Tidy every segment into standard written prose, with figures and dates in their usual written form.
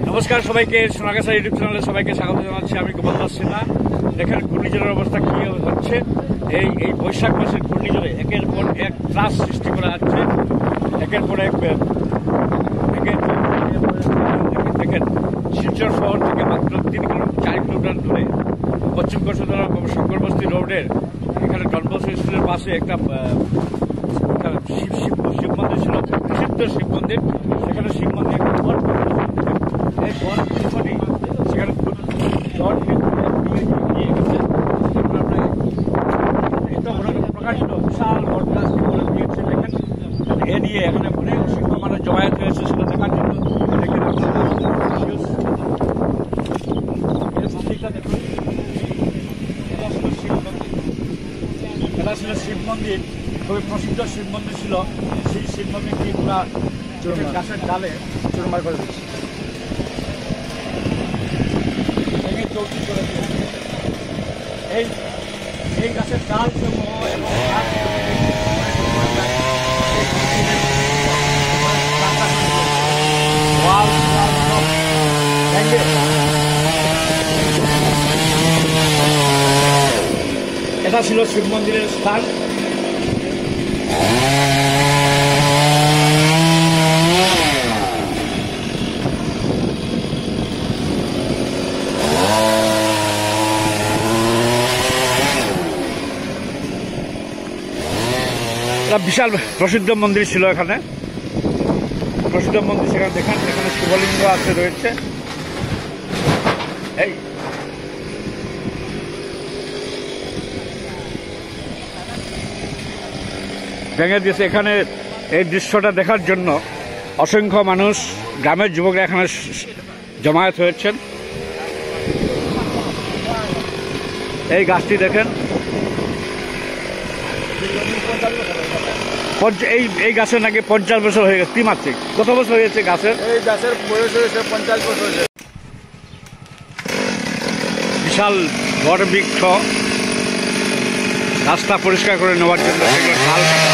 নমস্কার সবাইকে, সোনাগাছা ইউটিউব চ্যানেলে সবাইকে স্বাগত জানাচ্ছি। আমি গোপাল দাস সিনহা। দেখেন ঘূর্ণিঝড়ের অবস্থা কি হচ্ছে। এই বৈশাখ মাসের ঘূর্ণিঝড়ে একের পর এক ত্রাস সৃষ্টি করা যাচ্ছে। একের পর এক দেখেন শিলচর শহর থেকে মাত্র 4 কিলোমিটার দূরে পশ্চিম কলকাতার শঙ্করবস্তি রোডের এখানে ডনবস্কো স্কুলের পাশে একটা শিব মন্দির ছিল, প্রসিদ্ধ শিব মন্দির। সেখানে শিব মন্দির একটা বন, এই বন সেখানে ঝড় নিয়ে গেছে। প্রকাশিত বিশাল বট গাছকে বলে দিয়েছে। দেখেন এ নিয়ে এখানে অনেক অসংখ্য মানুষ জমায়েত হয়েছে সেটা দেখার জন্য। দেখেন মন্দিরটা দেখুন, এটা ছিল শিব মন্দির, খুবই প্রসিদ্ধ শিব মন্দির ছিল। সেই শিব মন্দিরটি পুরা গাছের ডালে চুরমার করে দিচ্ছে, ভেঙে চৌকি করে দিয়েছে। এই গাছের ডাল সমূহ এবং এটা ছিল শিব মন্দিরের স্থান। বিশাল প্রসিদ্ধ মন্দির ছিল এখানে, প্রসিদ্ধ মন্দির। সেখানে দেখেন এখানে শিবলিঙ্গ আছে রয়েছে। এই ভেঙে দিয়েছে। এখানে এই দৃশ্যটা দেখার জন্য অসংখ্য মানুষ, গ্রামের যুবকরা এখানে জমায়েত হয়েছেন। এই গাছটি দেখেন, এই গাছের নাকি 50 বছর হয়ে গেছে। ত্রিমাত্রিক কত বছর হয়েছে গাছের? এই গাছের বয়স হয়েছে 50 বছর। বিশাল বড় বৃক্ষ, রাস্তা পরিষ্কার করে নেওয়ার জন্য সেগুলো ঢাল কাটা।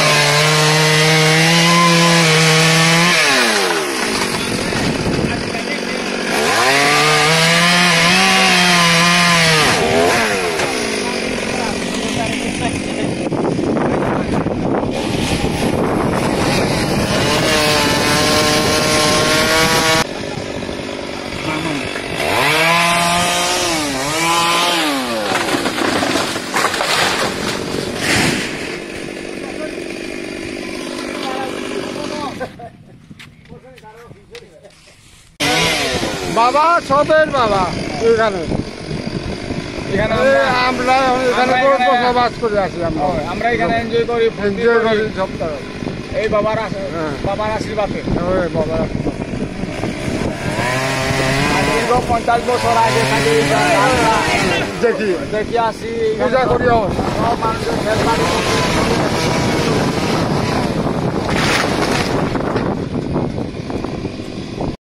বাবা সবের বাবা এখানে আমরা এখানে বসবাস করে আছি। আমরা এখানে এনজয় করি সপ্তাহ। এই বাবার আশীর্বাদে বাবার 50 বছর আগে দেখি আসি, পূজা করি। সব মানুষের